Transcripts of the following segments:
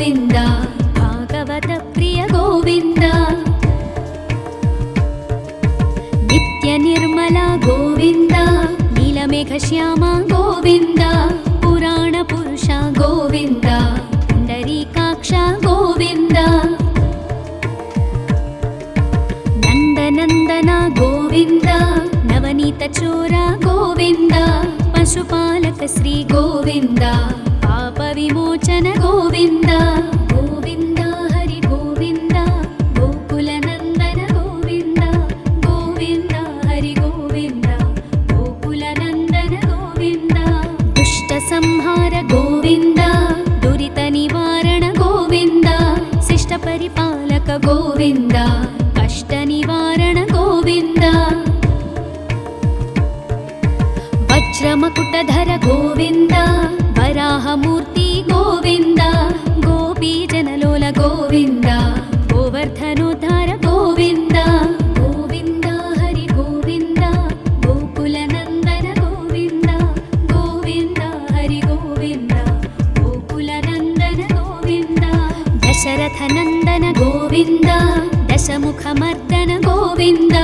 ಗೋವಿಂದ ಭಾಗವತ ಪ್ರಿಯ ಗೋವಿಂದ ನಿತ್ಯ ನಿರ್ಮಲ ಗೋವಿಂದ ನೀಲಮೇಘ ಶ್ಯಾಮ ಗೋವಿಂದ ಪುರಾಣ ಪುರುಷ ಗೋವಿಂದ ಪುಂಡರೀಕಾಕ್ಷ ಗೋವಿಂದ ನಂದನಂದನ ಗೋವಿಂದ ನವನೀತ ಚೋರ ಗೋವಿಂದ ಪಶುಪಾಲಕ ಶ್ರೀ ಗೋವಿಂದ ಪಾಪ ವಿಮೋಚನ ಗೋವಿಂದ ಗೋವಿಂದ ಹರಿ ಗೋವಿಂದ ಗೋಕುಲ ನಂದನ ಗೋವಿಂದ ಗೋವಿಂದ ಹರಿ ಗೋವಿಂದ ಗೋಕುಲ ನಂದನ ಗೋವಿಂದ ದುಷ್ಟ ಸಂಹಾರ ಗೋವಿಂದ ದುರಿತ ನಿವಾರಣ ಗೋವಿಂದ ಶಿಷ್ಟ ಪರಿಪಾಲಕ ಗೋವಿಂದ ಕಷ್ಟ ನಿವಾರಣ ಗೋವಿಂದ ವಜ್ರಮಕುಟಧರ ಗೋವಿಂದ ವರಾಹಮೂರ್ತಿ ಗೋವಿಂದ ಗೋಪೀ ಜನಲೋಲ ಗೋವಿಂದ ಗೋವರ್ಧನೋದ್ಧಾರ ಗೋವಿಂದ ಗೋವಿಂದ ಹರಿ ಗೋವಿಂದ ಗೋಕುಲ ನಂದನ ಗೋವಿಂದ ಗೋವಿಂದ ಹರಿ ಗೋವಿಂದ ಗೋಕುಲ ನಂದನ ಗೋವಿಂದ ದಶರಥ ನಂದನ ಗೋವಿಂದ ದಶಮುಖ ಮರ್ದನ ಗೋವಿಂದ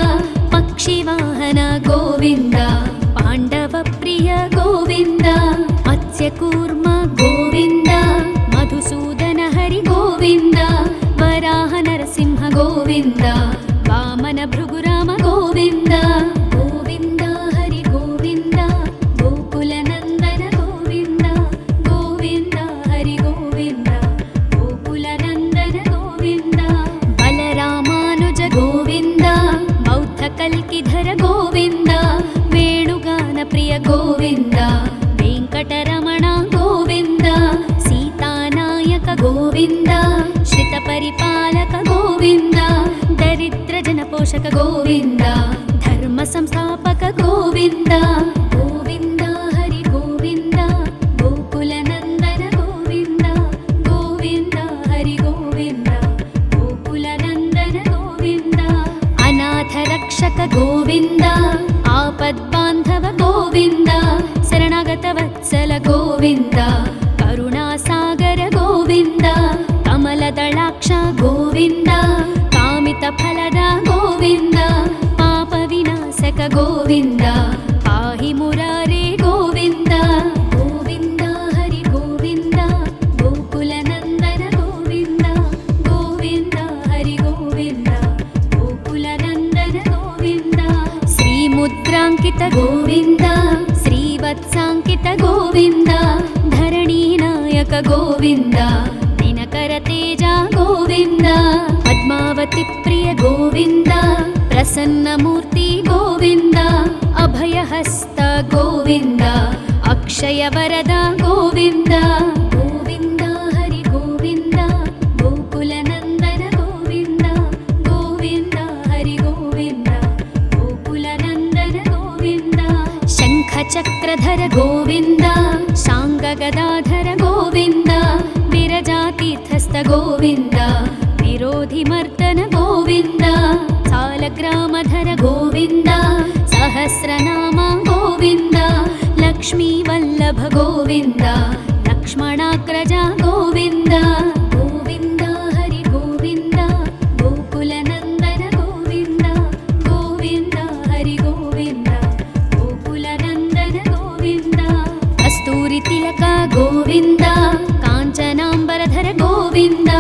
ಪಕ್ಷಿವಾಹನ ಗೋವಿಂದ ಪಾಂಡವ ಪ್ರಿಯ ಗೋವಿಂದ ಮತ್ಸ್ಯಕೂರ್ಮ ಗೋವಿಂದ ಮಧುಸೂದನ ಹರಿ ಗೋವಿಂದ ವರಾಹ ನರಸಿಂಹ ಗೋವಿಂದ ವಾಮನ ಭೃಗುರಾಮ ಗೋವಿಂದ ಗೋವಿಂದ ಹರಿ ಗೋವಿಂದ ಗೋಕುಲ ನಂದನ ಗೋವಿಂದ ಗೋವಿಂದ ಹರಿ ಗೋವಿಂದ ಗೋಕುಲ ನಂದನ ಗೋವಿಂದ ಬಲರಾಮಾನುಜ ಗೋವಿಂದ ಬೌದ್ಧ ಕಲ್ಕಿಧರ ಗೋವಿಂದ ವೇಣುಗಾನ ಪ್ರಿಯ ಗೋವಿಂದ ವೆಂಕಟರಮಣ ಗೋವಿಂದ ಸೀತಾನಾಯಕ ಗೋವಿಂದ ಶ್ರಿತ ಪರಿಪಾಲಕ ಗೋವಿಂದ ದರಿದ್ರ ಜನಪೋಷಕ ಗೋವಿಂದ ಧರ್ಮ ಸಂಸ್ಥಾಪಕ ಗೋವಿಂದ ಗೋವಿಂದ ಹರಿ ಗೋವಿಂದ ಗೋಕುಲ ನಂದನ ಗೋವಿಂದ ಗೋವಿಂದ ಹರಿ ಗೋವಿಂದ ಗೋಕುಲ ನಂದನ ಗೋವಿಂದ ಅನಾಥ ರಕ್ಷಕ ಗೋವಿಂದ ಆಪದ್ಬಾಂಧವ ಗೋವಿಂದ ಶರಣಾಗತ ವತ್ಸಲ ಗೋವಿಂದ ಕರುಣಾಸಾಗರ ಗೋವಿಂದ ಕಮಲದಳಾಕ್ಷ ಗೋವಿಂದ ಕಾಮಿತ ಫಲದ ಗೋವಿಂದ ಪಾಪ ವಿನಾಶಕ ಗೋವಿಂದ ಪಾಹಿ ಮುರಾರೇ ಗೋವಿಂದ ಗೋವಿಂದ ಹರಿ ಗೋವಿಂದ ಗೋಕುಲ ನಂದನ ಗೋವಿಂದ ಗೋವಿಂದ ಹರಿ ಗೋವಿಂದ ಗೋಕುಲ ನಂದನ ಗೋವಿಂದ ಶ್ರೀ ಮುದ್ರಾಂಕಿತ ಗೋವಿಂದ ಶ್ರೀವತ್ಸಾಂಕಿತ ಗೋವಿಂದ ಧರಣಿ ನಾಯಕ ಗೋವಿಂದ ದಿನಕರ ತೇಜ ಗೋವಿಂದ ಪದ್ಮಾವತಿ ಪ್ರಿಯ ಗೋವಿಂದ ಪ್ರಸನ್ನ ಮೂರ್ತಿ ಗೋವಿಂದ ಅಭಯಹಸ್ತ ಗೋವಿಂದ ಅಕ್ಷಯ ವರದ ಗೋವಿಂದ ಗೋವಿಂದ ಹರಿ ಗೋವಿಂದ ಗೋಕುಲ ನಂದನ ಗೋವಿಂದ ಗೋವಿಂದ ಹರಿ ಗೋವಿಂದ ಗೋಕುಲ ನಂದನ ಗೋವಿಂದ ಶಂಖ ಚಕ್ರಧರ ಗೋವಿಂದ ಶಾಂಗ ಗದಾಧರ ಗೋವಿಂದ ವಿರಜಾತೀರ್ಥಸ್ಥ ಗೋವಿಂದ ವಿರೋಧಿ ಮರ್ದನ ಗೋವಿಂದ ಸಾಲಗ್ರಾಮಧರ ಗೋವಿಂದ ಸಹಸ್ರನಾಮ ಗೋವಿಂದ ಲಕ್ಷ್ಮೀ ವಲ್ಲಭ ಗೋವಿಂದ ಲಕ್ಷ್ಮಣಾಗ್ರಜ ಗೋವಿಂದ ಗೋವಿಂದ ಹರಿ ಗೋವಿಂದ ಗೋಕುಲ ನಂದನ ಗೋವಿಂದ ಗೋವಿಂದ ಹರಿ ಗೋವಿಂದ ಗೋಕುಲ ನಂದನ ಗೋವಿಂದ ಕಸ್ತೂರಿ ತಿಲಕ ಗೋವಿಂದ ಕಾಂಚನಾಂಬರಧರ ಗೋವಿಂದ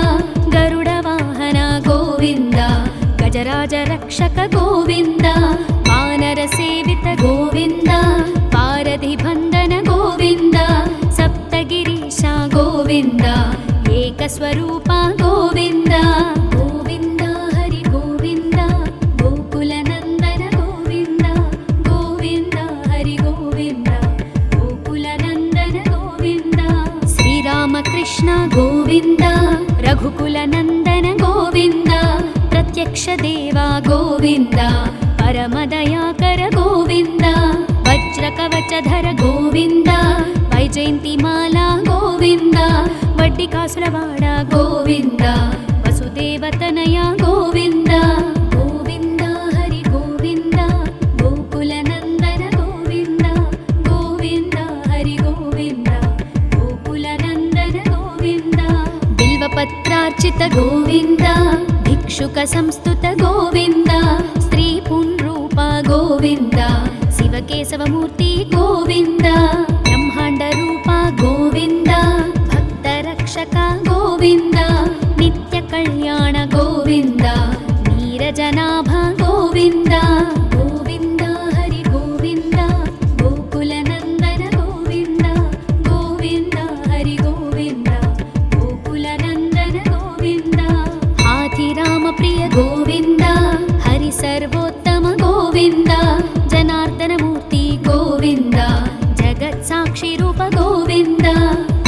ಗರುಡ ವಾಹನ ಗೋವಿಂದ ಗಜರಾಜ ರಕ್ಷಕ ಗೋವಿಂದ ವಾನರ ಸೇವಿತ ಗೋವಿಂದ ಪಾರಧಿ ಬಂಧನ ಗೋವಿಂದ ಸಪ್ತಗಿರೀಶ ಗೋವಿಂದ ಏಕಸ್ವರೂಪ ಗೋವಿಂದ ಗೋವಿಂದ ಹರಿ ಗೋವಿಂದ ಗೋಕುಲ ನಂದನ ಗೋವಿಂದ ಗೋವಿಂದ ಹರಿ ಗೋವಿಂದ ಗೋಕುಲ ನಂದನ ಗೋವಿಂದ ಶ್ರೀರಾಮಕೃಷ್ಣ ಗೋವಿಂದ ರಘುಕುಲ ನಂದನ ಗೋವಿಂದ ಪ್ರತ್ಯಕ್ಷ ದೇವ ಗೋವಿಂದ ಪರಮದಯಾಕರ ಗೋವಿಂದ ವಜ್ರ ಕವಚಧರ ಗೋವಿಂದ ವೈಜಯಂತಿ ಮಾಲಾ ಗೋವಿಂದ ವಡ್ಡಿ ಕಾಸುರವಾಡ ಗೋವಿಂದ ವಸುದೇವತನಯ ಗೋವಿಂದ ಗೋವಿಂದ ಹರಿ ಗೋವಿಂದ ಗೋಕುಲ ನಂದನ ಗೋವಿಂದ ಗೋವಿಂದ ಹರಿ ಗೋವಿಂದ ಗೋಕುಲ ನಂದನ ಗೋವಿಂದ ಬಿಲ್ವ बिल्वपत्रार्चित गोविन्द भिक्षुकसंस्तुत गोविन्द स्त्रीपुंरूप गोविन्द शिवकेशवमूर्ति गोविन्द ब्रह्माण्डरूप गोविन्द भक्तरक्षक गोविन्द नित्यकल्याण गोविन्द नीरजनाभ गोविन्द गोविन्द हरि गोविन्द गोकुलनन्दन गोविन्द गोविन्द हरि गोविन्द गोकुलनन्दन गोविन्द हाथिरामप्रिय गोविन्द हरि सर्वोत्तम गोविन्द जनार्दनमूर्ति गोविन्द जगत्साक्षिरूप गोविन्द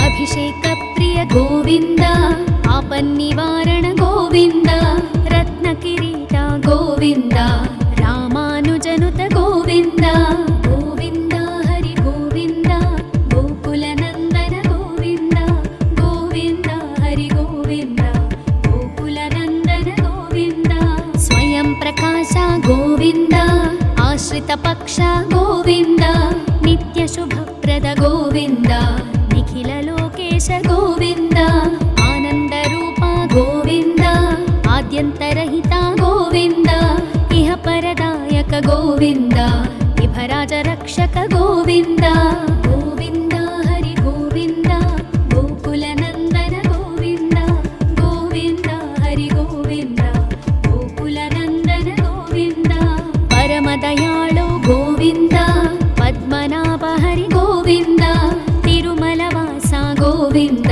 अभिषेकप्रिय गोविन्द आपन्निवारण गोविन्द रत्नकिरीट गोविन्द रामानुजनुत गोविन्द गोविन्द हरि गोविन्द गोकुलनन्दन गोविन्द गोविन्द हरि गोविन्द गोकुलनन्दन गोविन्द स्वयं प्रकाश गोविन्द आश्रितपक्ष गोविन्द नित्यशुभप्रद गोविन्द निखिललोकेश गोविन्द आनन्दरूप गोविन्द आद्यन्तरहिता गोविन्द इह परदायक गोविन्द विभराजरक्षक गोविन्द गोविन्द हरि गोविन्द गोकुलनन्दन गोविन्द गोविन्द हरि गोविन्द गोकुलनन्दन गोविन्द परमदयाळु गोविन्द पद्मनाभ हरि गोविन्द तिरुमलवास गोविन्द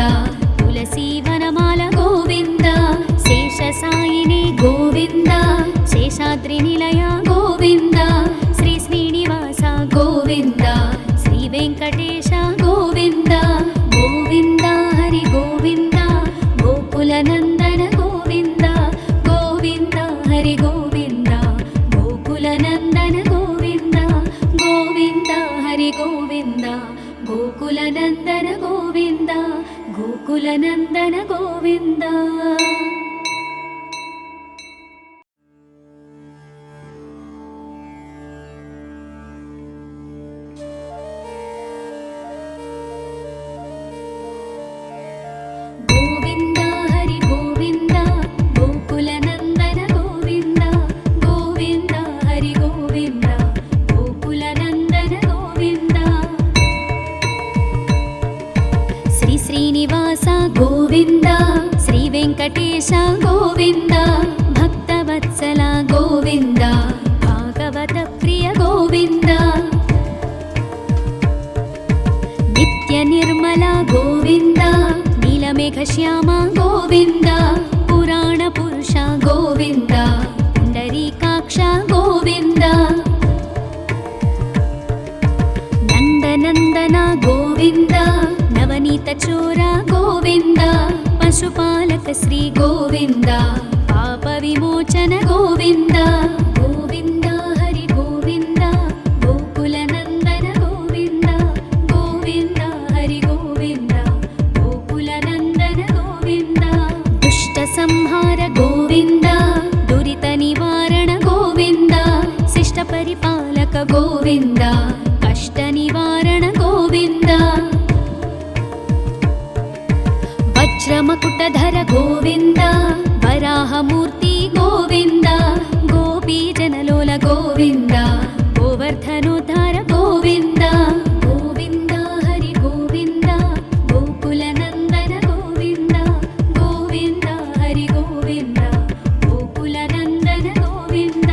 तुलसीवनमाल गोविन्द शेषसायिनी गोविन्द शेषाद्रिनिलय गोविन्द श्री श्रीनिवास गोविन्द श्रीवेङ्कटेश गोविन्द गोविन्द हरि गोविन्द गोकुलनन्दन गोविन्द गोविन्द हरि गोविन्द गोकुलनन्दन गोविन्द गोविन्द हरि गोविन्द गोकुलनन्दन गोविन्द गोकुलनन्दन गोविन्द गोविन्द हरि गोविन्द गोकुलनन्दन गोविन्द गोविन्द हरि गोविन्द गोकुलनन्दन गोविन्द श्री श्रीनिवास गोविन्द श्रीवेङ्कटेश गोविन्द भक्तवत्सल गोविन्द भागवतप्रिय गोविन्द नित्यनिर्मल गोविन्द नीलमेघश्याम गोविन्द पुराणपुरुष गोविन्द पुण्डरीकाक्ष गोविन्द नन्दनन्दन गोविन्द नवनीतचोर गोविन्द पशुपालक श्री गोविन्द पापविमोचन गोविन्द गोविन्द हरि गोविन्द गोकुलनन्दन गोविन्द गोविन्द हरि गोविन्द गोकुलनन्दन गोविन्द दुष्टसंहार गोविन्द दुरितनिवारण गोविन्द शिष्टपरिपालक गोविन्द कष्टनिवारण गोविन्द वज्रमकुटधर गोविन्द वराहमूर्ति गोविन्द गोपीजनलोल गोविन्द गोवर्धनोद्धार गोविन्द गोविन्द हरि गोविन्द गोकुलनन्दन गोविन्द गोविन्द हरि गोविन्द गोकुलनन्दन गोविन्द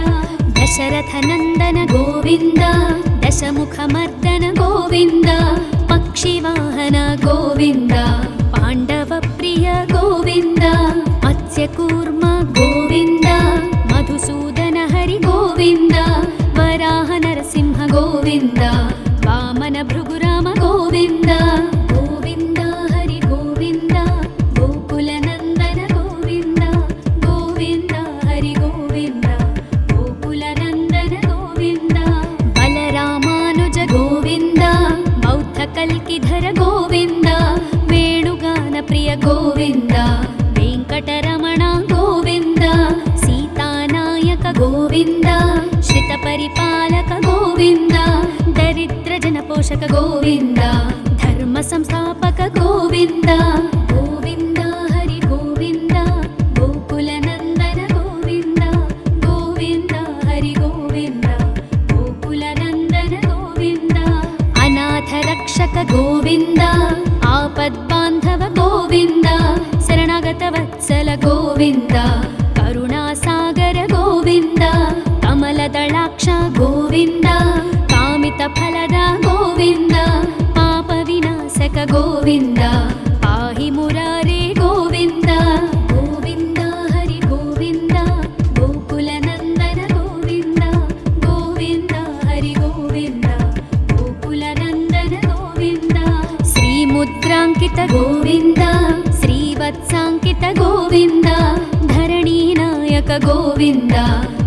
दशरथनन्दन गोविन्द दशमुखमर्दन गोविन्द पक्षिवाहन गोविन्द पाण्डवप्रिय गोविन्द मत्स्यकूर्म गोविन्द मधुसूदन हरि गोविन्द वराह नरसिंह गोविन्द वामन भृगुराम गोविन्द गोविन्द हरि गोविन्द गोकुलनन्दन गोविन्द गोविन्द हरि गोविन्द गोकुलनन्दन गोविन्द बलरामानुज गोविन्द बौद्धकल्किधर गोविन्द वेणुगानप्रिय गोविन्द वेङ्कटरमण गोविन्द सीतानायक गोविन्द श्रितपरिपालक गोविन्द दरिद्रजनपोषक गोविन्द धर्मसंस्थापक गोविन्द गोविन्द हरि गोविन्द ಗೋವಿಂದ ಕರುಣಾಸಾಗರ ಗೋವಿಂದ ಕಮಲದಳಾಕ್ಷ ಗೋವಿಂದ ಕಾಮಿತ ಫಲದ ಗೋವಿಂದ ಪಾಪ ವಿನಾಶಕ ಗೋವಿಂದ ಪಾಹಿ ಮುರಾರೇ ಗೋವಿಂದ ಗೋವಿಂದ ಹರಿ ಗೋವಿಂದ ಗೋಕುಲ ನಂದನ ಗೋವಿಂದ ಗೋವಿಂದ ಹರಿ ಗೋವಿಂದ ಗೋಕುಲ ನಂದನ ಗೋವಿಂದ ಶ್ರೀ ಮುದ್ರಾಂಕಿತ ಗೋವಿಂದ ಶ್ರೀವತ್ಸಾಂಕಿತ ಗೋವಿಂದ ಧರಣಿ ನಾಯಕ ಗೋವಿಂದ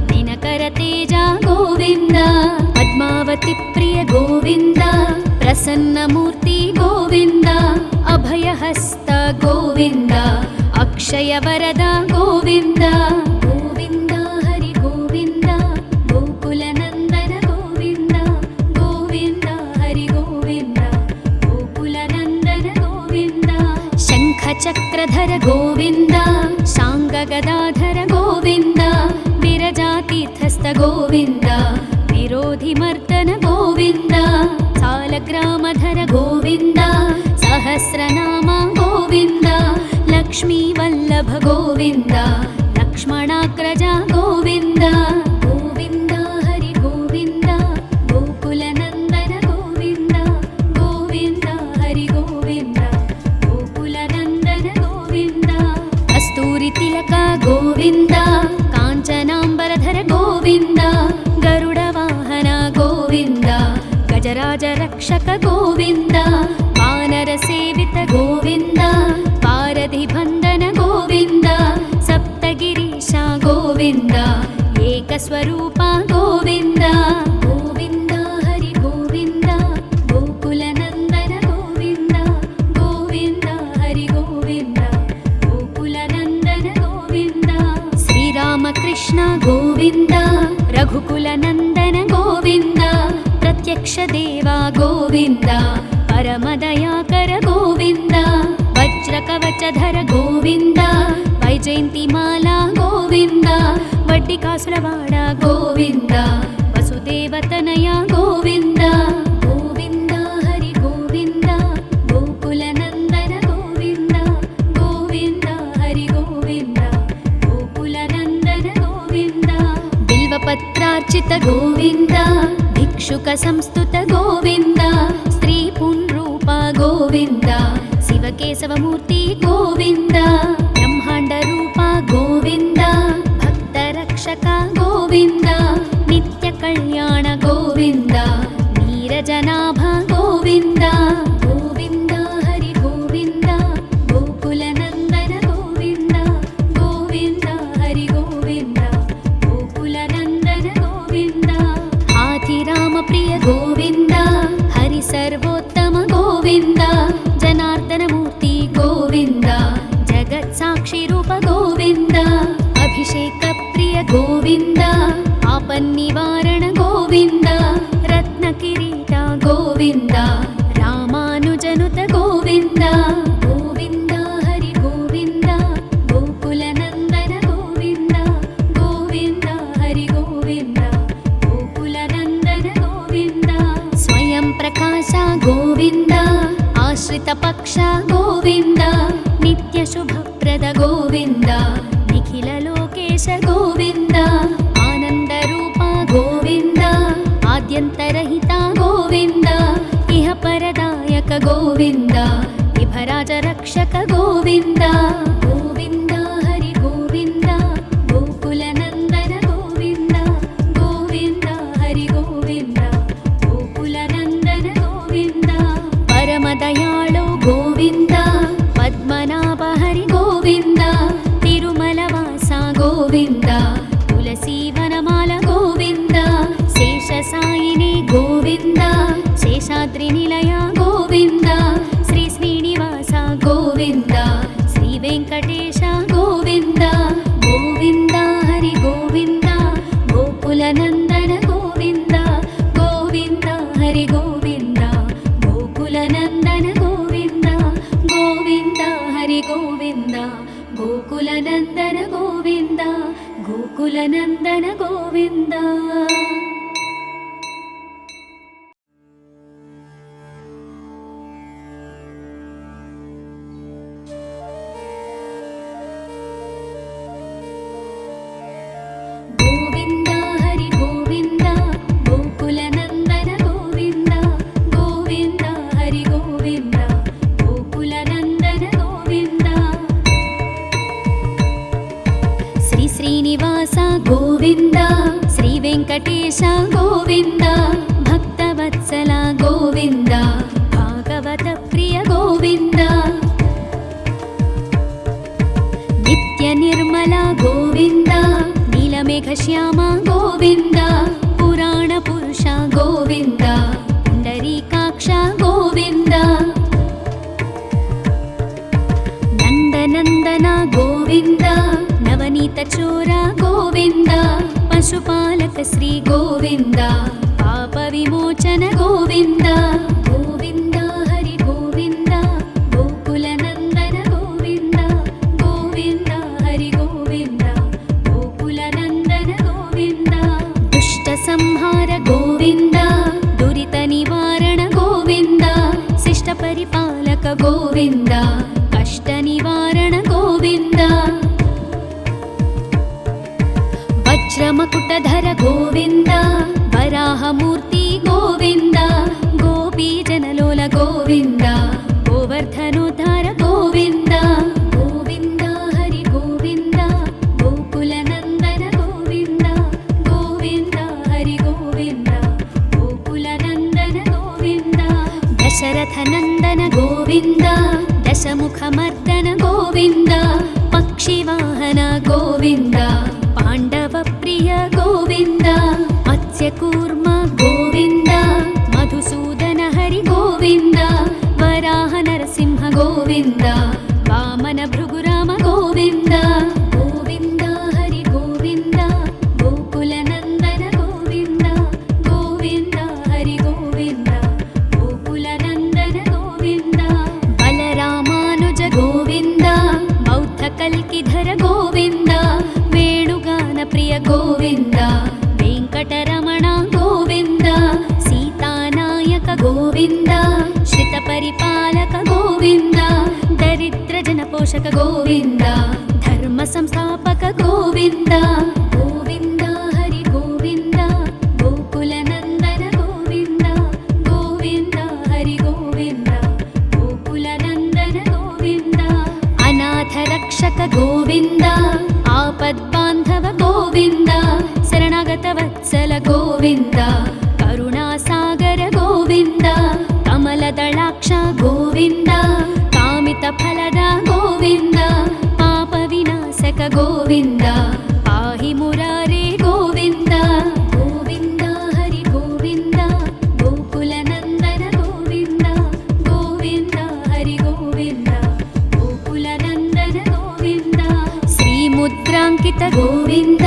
ದಿನಕರ ತೇಜ ಗೋವಿಂದ ಪದ್ಮಾವತಿ ಪ್ರಿಯ ಗೋವಿಂದ ಪ್ರಸನ್ನ ಮೂರ್ತಿ ಗೋವಿಂದ ಅಭಯಹಸ್ತ ಗೋವಿಂದ ಅಕ್ಷಯ ವರದ ಗೋವಿಂದ ಗೋವಿಂದ ಹರಿ ಗೋವಿಂದ ಗೋಕುಲ ನಂದನ ಗೋವಿಂದ ಗೋವಿಂದ ಹರಿ ಗೋವಿಂದ ಗೋಕುಲ ನಂದನ ಗೋವಿಂದ ಶಂಖ ಚಕ್ರಧರ ಗೋವಿಂದ ಶಾಂಗ ಗದಾಧರ ಗೋವಿಂದ ವಿರಜಾತೀರ್ಥಸ್ಥ ಗೋವಿಂದ ವಿರೋಧಿ ಮರ್ದನ ಗೋವಿಂದ ಸಾಲಗ್ರಾಮಧರ ಗೋವಿಂದ ಸಹಸ್ರನಾಮ ಗೋವಿಂದ ಲಕ್ಷ್ಮೀ ವಲ್ಲಭ ಗೋವಿಂದ ಲಕ್ಷ್ಮಣಾಗ್ರಜ ಗೋವಿಂದ ಗೋವಿಂದ ಹರಿ ಗೋವಿಂದ ಗೋಕುಲ ನಂದನ ಗೋವಿಂದ ಗೋವಿಂದ ಹರಿ ಗೋವಿಂದ ಗೋಕುಲ ನಂದನ ಗೋವಿಂದ ಕಸ್ತೂರಿ ತಿಲಕ ಗೋವಿಂದ ಕಾಂಚನಾಂಬರಧರ ಗೋವಿಂದ ಗರುಡ ವಾಹನ ಗೋವಿಂದ ಗಜರಾಜ ರಕ್ಷಕ ಗೋವಿಂದ ವಾನರ ಸೇವಿತ ಗೋವಿಂದ ಪಾರಧಿ ಬಂಧನ ಗೋವಿಂದ ಸಪ್ತಗಿರೀಶ ಗೋವಿಂದ ಏಕಸ್ವರೂಪ ಗೋವಿಂದ ಗೋವಿಂದ ಹರಿ ಗೋವಿಂದ ಗೋಕುಲ ನಂದನ ಗೋವಿಂದ ಗೋವಿಂದ ಹರಿ ಗೋವಿಂದ ಗೋಕುಲ ನಂದನ ಗೋವಿಂದ ಶ್ರೀರಾಮಕೃಷ್ಣ ಗೋವಿಂದ ರಘುಕುಲ ನಂದನ ಗೋವಿಂದ ಪ್ರತ್ಯಕ್ಷ ದೇವ ಗೋವಿಂದ ಪರಮದಯಾಕರ ಗೋವಿಂದ ವಜ್ರ ಕವಚಧರ ಗೋವಿಂದ ವೈಜಯಂತಿ ಮಾಲಾ ಗೋವಿಂದ ವಡ್ಡಿಕಾಸುರವಾಡ ಗೋವಿಂದ ವಸುದೇವತನಯ ಗೋವಿಂದ ಗೋವಿಂದ ಹರಿ ಗೋವಿಂದ ಗೋಕುಲ ನಂದನ ಗೋವಿಂದ ಗೋವಿಂದ ಹರಿ ಗೋವಿಂದ ಗೋಕುಲ ನಂದನ ಗೋವಿಂದ ಬಿಲ್ವಪತ್ರಾರ್ಚಿತ ಗೋವಿಂದ ಭಿಕ್ಷುಕ ಸಂಸ್ತುತ ಗೋವಿಂದ ಸ್ತ್ರೀ ಪುಂರೂಪ ಗೋವಿಂದ ಶಿವಕೇಶವ ಮೂರ್ತಿ ಗೋವಿಂದ ಬ್ರಹ್ಮಾಂಡ ರೂಪ ಗೋವಿಂದ ಭಕ್ತ ರಕ್ಷಕ ಗೋವಿಂದ ನಿತ್ಯ ಕಲ್ಯಾಣ ಗೋವಿಂದ ನೀರಜನಾಭ ಗೋವಿಂದ ಗೋವಿಂದ ಹರಿ ಗೋವಿಂದ ಗೋಕುಲ ನಂದನ ಗೋವಿಂದ ಗೋವಿಂದ ಹರಿ ಗೋವಿಂದ ಗೋಕುಲ ನಂದನ ಗೋವಿಂದ ಹಾಥಿರಾಮ ಪ್ರಿಯ ಗೋವಿಂದ ಹರಿ ಸರ್ವೋತ್ತಮ ಗೋವಿಂದ ಜನಾರ್ದನ ಮೂರ್ತಿ ಗೋವಿಂದ ಜಗತ್ ಸಾಕ್ಷಿ ರೂಪ ಗೋವಿಂದ ಅಭಿಷೇಕ ಪ್ರಿಯ ಗೋವಿಂದ ಆಪನ್ನಿವಾರಣ ಗೋವಿಂದ ರತ್ನ ಕಿರೀಟ ಗೋವಿಂದ ರಾಮಾನುಜನುತ ಗೋವಿಂದ ಗೋವಿಂದ ಹರಿ ಗೋವಿಂದ ಗೋಕುಲ ನಂದನ ಗೋವಿಂದ ಗೋವಿಂದ ಹರಿ ಗೋವಿಂದ ಗೋಕುಲ ನಂದನ ಗೋವಿಂದ ಸ್ವಯಂ ಪ್ರಕಾಶ ಗೋವಿಂದ ಆಶ್ರಿತ ಪಕ್ಷ ಗೋವಿಂದ ನಿತ್ಯ ಶುಭಪ್ರದ ಗೋವಿಂದ ನಿಖಿಲ ಲೋಕೇಶ ಗೋವಿಂದ ಆನಂದ ರೂಪ ಗೋವಿಂದ ಆದ್ಯಂತರಹಿತ ಗೋವಿಂದ ಇಹ ಪರದಾಯಕ ಗೋವಿಂದ ವಿಭರಾಜ ರಕ್ಷಕ ಗೋವಿಂದ ಗೋವಿಂದ ಹರಿ ಗೋವಿಂದ ಗೋಕುಲ ನಂದನ ಗೋವಿಂದ ಗೋವಿಂದ ಹರಿ ಗೋವಿಂದ ಗೋಕುಲ ನಂದನ ಗೋವಿಂದ ಪರಮ ದಯಾಳು ಗೋವಿಂದ ಪದ್ಮನಾಭ ಹರಿ ಗೋವಿಂದ ತಿರುಮಲ ವಾಸ ಗೋವಿಂದ ತುಳಸಿ ವನಮಾಲ ಗೋವಿಂದ ಶೇಷ ಸಾಯಿನಿ ಗೋವಿಂದ ಶೇಷಾದ್ರಿ ನಿಲಯ ಗೋವಿಂದ ಶ್ರೀ ಶ್ರೀನಿವಾಸ ಗೋವಿಂದ ಶ್ರೀ ವೆಂಕಟೇಶ ಗೋವಿಂದ ಗೋವಿಂದ ಹರಿ ಗೋವಿಂದ ಗೋಕುಲ ನಂದನ ಗೋವಿಂದ ಗೋವಿಂದ ಹರಿ ಗೋವಿಂದ ಗೋಕುಲ ನಂದನ ಗೋವಿಂದ ಗೋವಿಂದ ಹರಿ ಗೋವಿಂದ ಗೋಕುಲ ನಂದನ ಗೋವಿಂದ ಗೋಕುಲ ನಂದನ ಗೋವಿಂದ. गोविन्द श्रीवेङ्कटेश गोविन्द भक्तवत्सल गोविन्द भागवत प्रिय गोविन्द नित्यनिर्मल गोविन्द नीलमेघश्याम गोविन्द पुराणपुरुष गोविन्द पुण्डरीकाक्ष गोविन्द नन्दनन्दन गोविन्द नवनीतचोर गोविन्द पशुपालक श्री गोविन्द पापविमोचन गोविन्द गोविन्द हरि गोविन्द गोकुलनन्दन गोविन्द गोविन्द हरि गोविन्द गोकुलनन्दन गोविन्द दुष्टसंहार गोविन्द दुरितनिवारण गोविन्द शिष्टपरिपालक गोविन्द कष्टनिवारण गोविन्द वज्रमकुटधर गोविन्द वराहमूर्ति गोविन्द गोपीजनलोल गोविन्द गोवर्धनोद्धार गोविन्द गोविन्द हरि गोविन्द गोकुलनन्दन गोविन्द गोविन्द हरि गोविन्द गोकुलनन्दन गोविन्द दशरथनन्दन गोविन्द दशमुखमर्दन गोविन्द पक्षिवाहन गोविन्द पाण्डवप्रिय गोविन्द मत्स्यकूर्म गोविन्द मधुसूदन हरि गोविन्द वराह नरसिंह गोविन्द वामन भृगुराम गोविन्द गोविन्द हरि गोविन्द गोकुलनन्दन गोविन्द गोविन्द हरि गोविन्द गोकुलनन्दन गोविन्द बलरामानुज गोविन्द बौद्धकल्किधर गोविन्द वेणुगानप्रिय गोविन्द वेङ्कटरमण गोविन्द सीतानायक गोविन्द श्रितपरिपालक गोविन्द दरिद्रजनपोषक गोविन्द धर्मसंस्थापक गोविन्द गोविन्द हरि गोविन्द गोकुलनन्दन गोविन्द गोविन्द हरि गोविन्द गोकुलनन्दन गोविन्द अनाथरक्षक गोविन्द आपद्बान्धव गोविन्द शरणागतवत्सल गोविन्द करुणासागर गोविन्द कमलदलाक्ष गोविन्द कामितफलद गोविन्द पापविनाशक गोविन्द पाहि मुरारे गोविन्द गोविन्द हरि गोविन्द गोकुलनन्दन गोविन्द गोविन्द हरि गोविन्द गोकुलनन्दन गोविन्द श्रीमुद्राङ्कित गोविन्द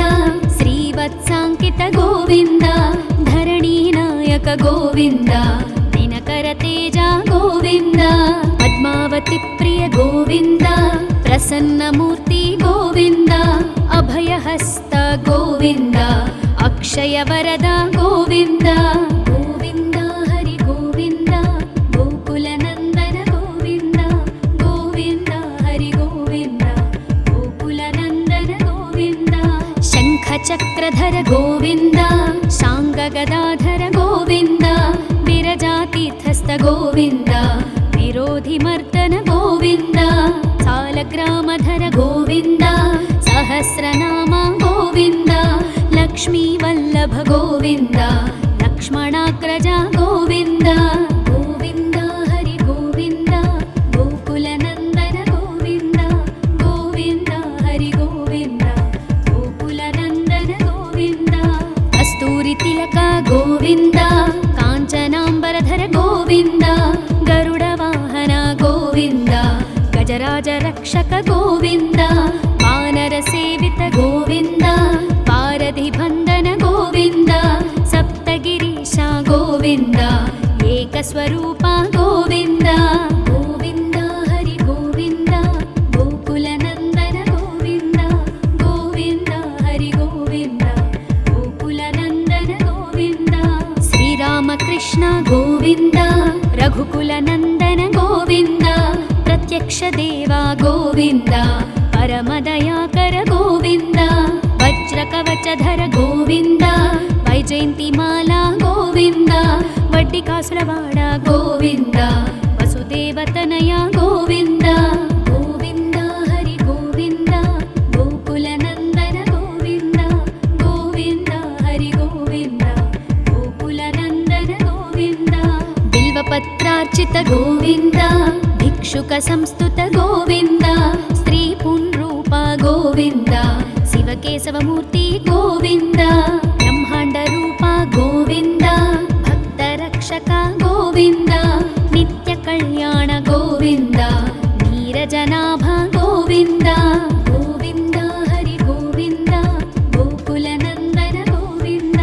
श्रीवत्साङ्कित गोविन्द धरणीनायक गोविन्द दिनकरतेज गोविन्द पद्मावती प्रिय गोविन्द प्रसन्नमूर्ति गोविन्द अभयहस्त गोविन्द अक्षयवरद गोविन्द गोविन्द हरि गोविन्द गोकुलनन्दन गोविन्द गोविन्द हरि गोविन्द गोकुलनन्दन गोविन्द शङ्खचक्रधर गोविन्द शाङ्गगदाधर गोविन्द विरजातीर्थस्थ गोविन्द विरोधिमर्दन गोविन्द सालग्रामधर गोविन्द सहस्रनाम गोविन्द लक्ष्मीवल्लभ गोविन्द लक्ष्मणाग्रज गोविन्द गोविन्द हरि गोविन्द गोकुलनन्दन गोविन्द गोविन्द हरि गोविन्द गोकुलनन्दन गोविन्द कस्तूरितिलक गोविन्द काञ्चनाम्बरधर गोविन्द गरुडवाहन गोविन्द गजराजरक्षक गोविन्द वानरसेवित गोविन्द पारधिबन्धन गोविन्द सप्तगिरीश गोविन्द एकस्वरूप गोविन्द गोविन्द हरि गोविन्द गोकुलनन्दन गोविन्द गोविन्द हरि गोविन्द गोकुलनन्दन गोविन्द श्रीरामकृष्ण गोविन्द रघुकुलनन्दन गोविन्द प्रत्यक्ष देवा गोविन्द परमदयाकर गोविन्द वज्रकवचधर गोविन्द वैजयन्तिमाला गोविन्द वड्डिकासुरवाड गोविन्द वसुदेवतनय गोविन्द गोविन्द हरि गोविन्द गोकुलनन्दन गोविन्द गोविन्द भिक्षुक गोविन्द भिक्षुक संस्तुत गोविन्द स्त्री पुंरूप गोविन्द शिवकेशवमूर्ति गोविन्द ब्रह्माण्ड रूप गोविन्द भक्तरक्षक गोविन्द नित्य कल्याण गोविन्द नीरजनाभ गोविन्द गोविन्द हरि गोविन्द गोकुलनन्दन गोविन्द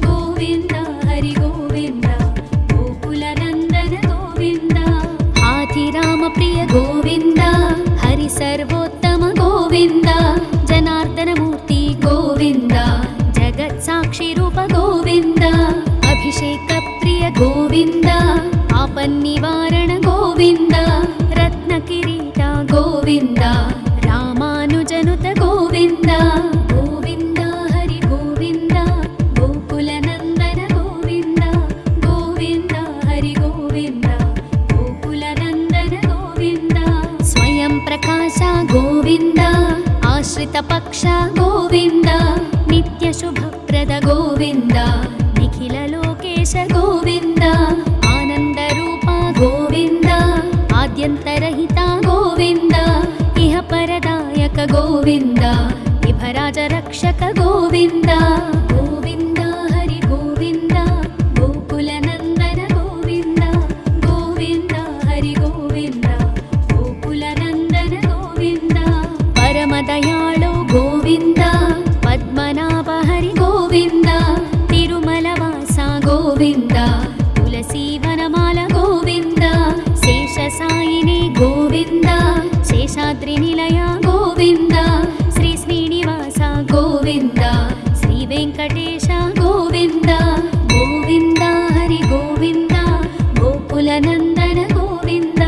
गोविन्द हरि गोविन्द गोकुलनन्दन गोविन्द हाथिराम प्रिय गोविन्द हरि सर्वोत्तम गोविन्द जनार्दन मूर्ति गोविन्द जगत्साक्षि रूप गोविन्द अभिषेक प्रिय गोविन्द आपन्निवारण गोविन्द रत्नकिरीट गोविन्द रामानुजनुत गोविन्द गोविन्द हरि गोविन्द गोकुलनन्दन गोविन्द गोविन्द हरि गोविन्द गोकुलनन्दन गोविन्द स्वयं प्रकाश गोविन्द आश्रित पक्ष गोविन्द नित्य शुभप्रद गोविन्द निखिल लोकेश गोविन्द आनंद रूप गोविन्द आद्यन्तरहित गोविन्द इह परदायक गोविन्द इभराज रक्षक गोविन्द गोविन्द हरि गोविन्द गोकुलनन्दन गोविन्द गोविन्द हरि गोविन्द गोकुलनन्दन गोविन्द परमदयाळु गोविन्द पद्मनाभ हरि गोविन्द तिरुमलवास गोविन्द तुलसीवनमाल गोविन्द शेषसायिनी गोविन्द शेषाद्रिनिलय गोविन्द श्री श्रीनिवास गोविन्द श्री वेङ्कटेश गोविन्द गोविन्द हरि गोविन्द गोकुलनन्दन गोविन्द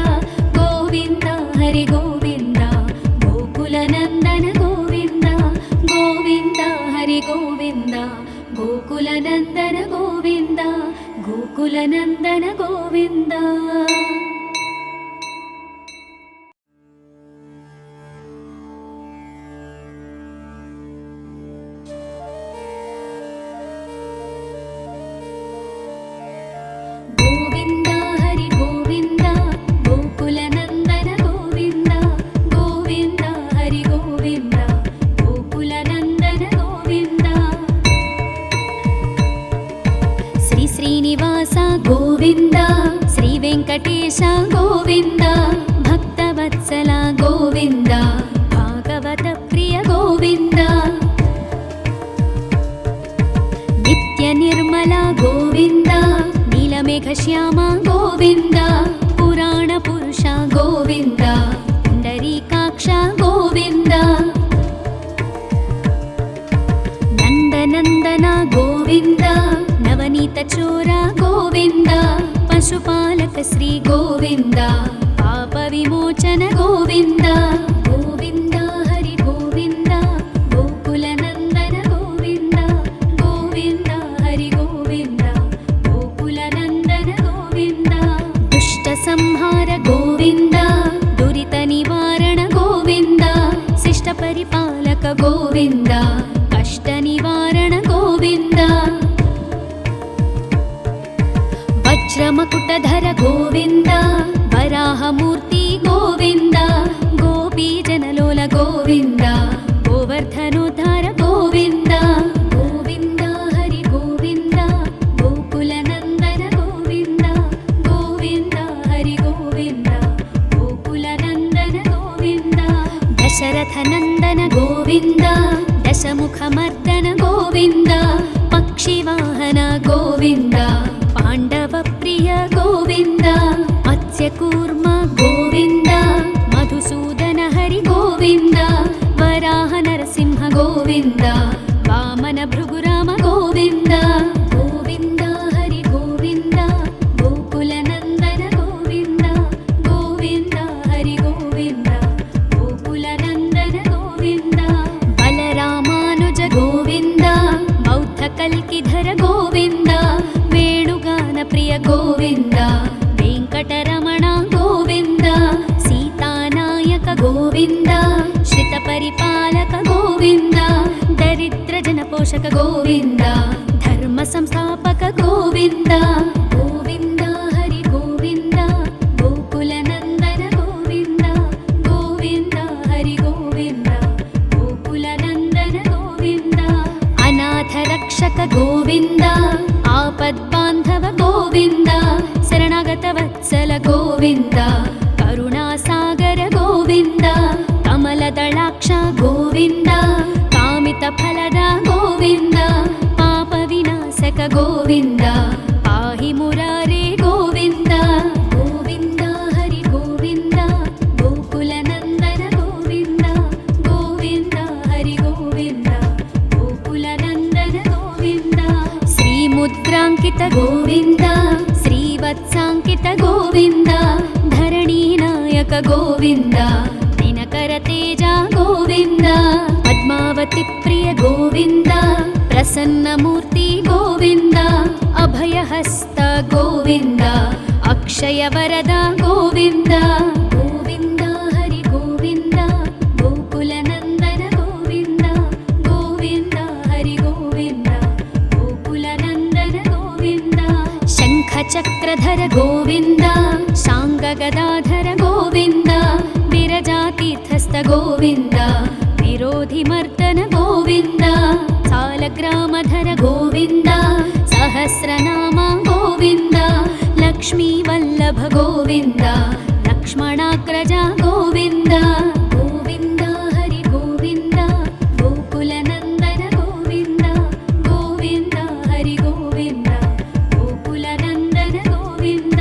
गोविन्द हरि गोविन्द गोकुलनन्दन गोविन्द गोविन्द हरि गोविन्द गोकुलनन्दन गोविन्द गोकुलनन्दन गोविन्द गोविन्द हरि गोविन्द गोकुलनन्दन गोविन्द गोविन्द हरि गोविन्द गोकुलनन्दन गोविन्द श्री श्रीनिवास गोविन्द श्री वेङ्कटेश गोविन्द भक्तवत्सल गोविन्द भागवत प्रिय गोविन्द नित्य निर्मल गोविन्द नीलमेघश्याम गोविन्द पुराण पुरुष गोविन्द पुण्डरीकाक्ष गोविन्द नन्दनन्दन गोविन्द नवनीत चोर गोविन्द पशुपालक श्री गोविन्द पाप विमोचन गोविन्द गोविन्द हरि गोविन्द गोकुलनन्दन गोविन्द गोविन्द हरि गोविन्द गोकुलनन्दन गोविन्द दुष्ट संहार गोविन्द दुरित निवारण गोविन्द शिष्ट परिपालक गोविन्द कष्ट निवारण गोविन्द वज्रमकुटधर गोविन्द वराहमूर्ति गोविन्द गोपीजनलोल गोविन्द गोवर्धनोद्धार गोविन्द गोविन्द हरि गोविन्द गोकुलनन्दन गोविन्द गोविन्द हरि गोविन्द गोकुलनन्दन गोविन्द दशरथनन्दन गोविन्द दशमुखमर्दन गोविन्द पक्षिवाहन गोविन्द पाण्डवप्रिय गोविन्द मत्स्यकूर्म गोविन्द मधुसूदन हरि गोविन्द वराह नरसिंह गोविन्द वामन भृगुराम गोविन्द गोविन्द हरि गोविन्द गोकुलनन्दन गोविन्द गोविन्द हरि गोविन्द गोकुलनन्दन गोविन्द बलरामानुज गोविन्द बौद्धकल्किधर गोविन्द वेणुगान प्रिय गोविन्द वेङ्कटरमण गोविन्द सीतानायक गोविन्द श्रितपरिपालक गोविन्द दरिद्रजनपोषक गोविन्द धर्मसंस्थापक गोविन्द गोविन्द हरि गोविन्द ಗೋವಿಂದ ಆಪದ್ಬಾಂಧವ ಗೋವಿಂದ ಶರಣಾಗತ ವತ್ಸಲ ಗೋವಿಂದ ಕರುಣಾಸಾಗರ ಗೋವಿಂದ ಕಮಲದಳಾಕ್ಷ ಗೋವಿಂದ ಕಾಮಿತ ಫಲದ ಗೋವಿಂದ ಪಾಪ ವಿನಾಶಕ ಗೋವಿಂದ ಪಾಹಿ ಮುರಾರೇ ಗೋವಿಂದ ಗೋವಿಂದ ಹರಿ ಗೋವಿಂದ ಗೋಕುಲ ನಂದನ ಗೋವಿಂದ ಗೋವಿಂದ ಹರಿ ಗೋವಿಂದ ಗೋಕುಲ ನಂದನ ಗೋವಿಂದ ಶ್ರೀ ಮುದ್ರಾಂಕಿತ ಗೋವಿಂದ ಶ್ರೀವತ್ಸಾಂಕಿತ ಗೋವಿಂದ ಧರಣಿ ನಾಯಕ ಗೋವಿಂದ ದಿನಕರ ತೇಜ ಗೋವಿಂದ ಪದ್ಮಾವತಿ ಪ್ರಿಯ ಗೋವಿಂದ ಪ್ರಸನ್ನ ಮೂರ್ತಿ ಗೋವಿಂದ ಅಭಯಹಸ್ತ ಗೋವಿಂದ ಅಕ್ಷಯ ವರದ ಗೋವಿಂದ ಗೋವಿಂದ ಹರಿ ಗೋವಿಂದ ಗೋಕುಲ ನಂದನ ಗೋವಿಂದ ಗೋವಿಂದ ಹರಿ ಗೋವಿಂದ ಗೋಕುಲ ನಂದನ ಗೋವಿಂದ ಶಂಖ ಚಕ್ರಧರ ಗೋವಿಂದ ಶಾಂಗ ಗದಾಧರ ಗೋವಿಂದ ವಿರಜಾತೀರ್ಥಸ್ಥ ಗೋವಿಂದ ವಿರೋಧಿ ಮರ್ದನ ಗೋವಿಂದ ಸಾಲಗ್ರಾಮಧರ ಗೋವಿಂದ ಸಹಸ್ರನಾಮ ಗೋವಿಂದ ಲಕ್ಷ್ಮೀ ವಲ್ಲಭ ಗೋವಿಂದ ಲಕ್ಷ್ಮಣಾಗ್ರಜ ಗೋವಿಂದ ಗೋವಿಂದ ಹರಿ ಗೋವಿಂದ ಗೋಕುಲ ನಂದನ ಗೋವಿಂದ ಗೋವಿಂದ ಹರಿ ಗೋವಿಂದ ಗೋಕುಲ ನಂದನ ಗೋವಿಂದ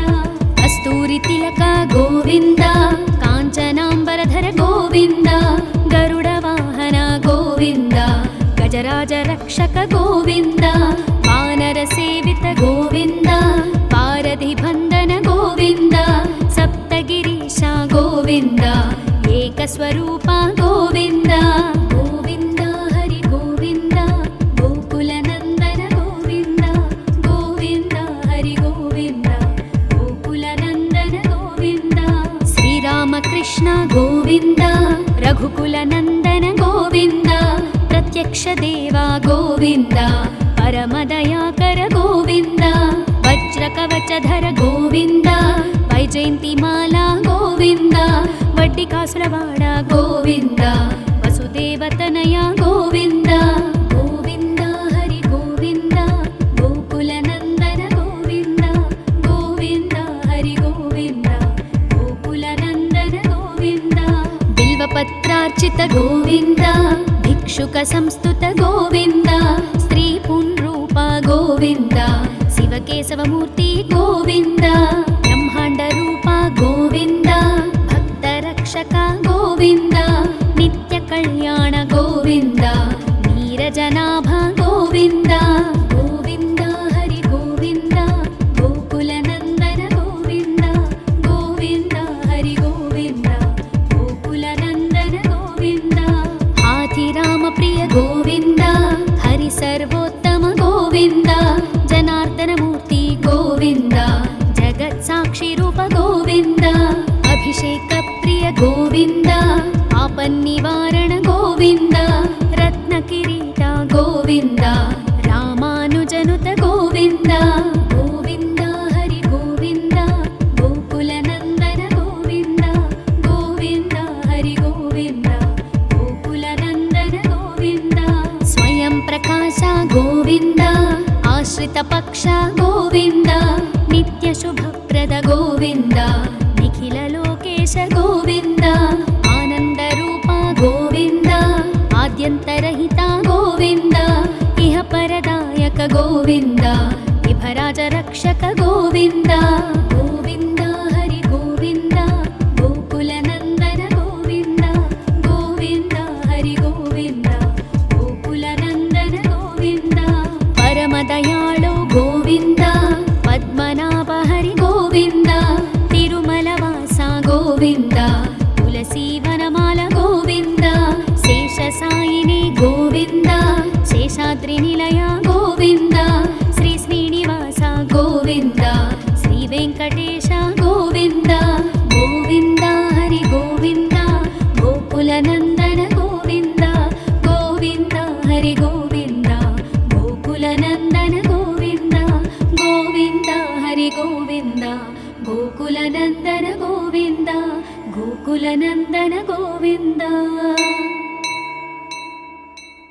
ಕಸ್ತೂರಿ ತಿಲಕ ಗೋವಿಂದ ಕಾಂಚನಾಂಬರಧರ ಗೋವಿಂದ ಗರುಡ ವಾಹನ ಗೋವಿಂದ ಗಜರಾಜ ರಕ್ಷಕ ಗೋವಿಂದ ವಾನರ ಸೇವಿತ ಗೋವಿಂದ ಪಾರಧಿ ಬಂಧನ ಗೋವಿಂದ ಸಪ್ತಗಿರೀಶ ಗೋವಿಂದ ಏಕಸ್ವರೂಪ ಗೋವಿಂದ ಗೋವಿಂದ ಹರಿ ಗೋವಿಂದ ಗೋಕುಲ ನಂದನ ಗೋವಿಂದ ಗೋವಿಂದ ಹರಿ ಗೋವಿಂದ ಗೋಕುಲ ನಂದನ ಗೋವಿಂದ ಶ್ರೀರಾಮಕೃಷ್ಣ ಗೋವಿಂದ ರಘುಕುಲ ನಂದನ ಗೋವಿಂದ ಪ್ರತ್ಯಕ್ಷ ದೇವ ಗೋವಿಂದ ಪರಮದಯಾಕರ ಗೋವಿಂದ ವಜ್ರ ಕವಚಧರ ಗೋವಿಂದ ವೈಜಯಂತಿ ಮಾಲಾ ಗೋವಿಂದ ವಡ್ಡಿಕಾಸುರವಾಡ ಗೋವಿಂದ ವಸುದೇವತನಯ ಗೋವಿಂದ ಗೋವಿಂದ ಹರಿ ಗೋವಿಂದ ಗೋಕುಲ ನಂದನ ಗೋವಿಂದ ಗೋವಿಂದ ಹರಿ ಗೋವಿಂದ ಗೋಕುಲ ನಂದನ ಗೋವಿಂದ ಬಿಲ್ವಪತ್ರಾರ್ಚಿತ ಗೋವಿಂದ ಭಿಕ್ಷುಕ ಸಂಸ್ತುತ ಗೋವಿಂದ ಸ್ತ್ರೀ ಪುಂರೂಪ ಗೋವಿಂದ ಶಿವಕೇಶವ ಮೂರ್ತಿ ಗೋವಿಂದ ಬ್ರಹ್ಮಾಂಡ ರೂಪ ಗೋವಿಂದ ಭಕ್ತ ರಕ್ಷಕ ಗೋವಿಂದ ನಿತ್ಯ ಕಲ್ಯಾಣ ಗೋವಿಂದ ನೀರಜನಾಭ ಗೋವಿಂದ ಗೋವಿಂದ ಹರಿ ಗೋವಿಂದ ಗೋಕುಲ ನಂದನ ಗೋವಿಂದ ಗೋವಿಂದ ಹರಿ ಗೋವಿಂದ ಗೋಕುಲ ನಂದನ ಗೋವಿಂದ ಹಾಥಿರಾಮ ಪ್ರಿಯ ಗೋವಿಂದ ಹರಿ ಸರ್ವೋತ್ತಮ ಗೋವಿಂದ ಜನಾರ್ದನ ಮೂರ್ತಿ ಗೋವಿಂದ ಜಗತ್ ಸಾಕ್ಷಿ ರೂಪ ಗೋವಿಂದ ಅಭಿಷೇಕ ಪ್ರಿಯ ಗೋವಿಂದ ಆಪನ್ನಿವಾರಣ ಗೋವಿಂದ ರತ್ನ ಕಿರೀಟ ಗೋವಿಂದ ರಾಮಾನುಜನುತ ಗೋವಿಂದ ಗೋವಿಂದ ಹರಿ ಗೋವಿಂದ ಗೋಕುಲ ನಂದನ ಗೋವಿಂದ ಗೋವಿಂದ ಹರಿ ಗೋವಿಂದ ಗೋಕುಲ ನಂದನ ಗೋವಿಂದ ಸ್ವಯಂ ಪ್ರಕಾಶ ಗೋವಿಂದ ಆಶ್ರಿತ ಪಕ್ಷ ಗೋವಿಂದ ನಿತ್ಯ ಶುಭಪ್ರದ ಗೋವಿಂದ ನಿಖಿಲ ಲೋಕೇಶ ಗೋವಿಂದ ಆನಂದ ರೂಪ ಗೋವಿಂದ ಆದ್ಯಂತರಹಿತ ಗೋವಿಂದ ಇಹ ಪರದಾಯಕ ಗೋವಿಂದ ವಿಭರಾಜ ರಕ್ಷಕ ಗೋವಿಂದ ಗೋವಿಂದ ಹರಿ ಗೋವಿಂದ ಗೋಕುಲ ನಂದನ ಗೋವಿಂದ ಗೋವಿಂದ ಹರಿ ಗೋವಿಂದ ಗೋಕುಲ ನಂದನ ಗೋವಿಂದ ಪರಮ ದಯಾಳು ಗೋವಿಂದ ಪದ್ಮನಾಭ ಹರಿ ಗೋವಿಂದ ತಿರುಮಲ ವಾಸ ಗೋವಿಂದ ತುಳಸಿ ವನಮಾಲ ಗೋವಿಂದ ಶೇಷ ಸಾಯಿನಿ ಗೋವಿಂದ ಶೇಷಾದ್ರಿ ನಿಲಯ ಗೋವಿಂದ ಶ್ರೀ ಶ್ರೀನಿವಾಸ ಗೋವಿಂದ ಶ್ರೀ ವೆಂಕಟೇಶ ಗೋವಿಂದ ಗೋವಿಂದ ಹರಿ ಗೋವಿಂದ ಗೋಕುಲ ನಂದನ ಗೋವಿಂದ ಗೋವಿಂದ ಹರಿ ಗೋವಿಂದ ಗೋಕುಲ ನಂದನ ಗೋವಿಂದ ಗೋವಿಂದ ಹರಿ ಗೋವಿಂದ ಗೋಕುಲ ನಂದನ ಗೋವಿಂದ ಗೋಕುಲ ನಂದನ ಗೋವಿಂದ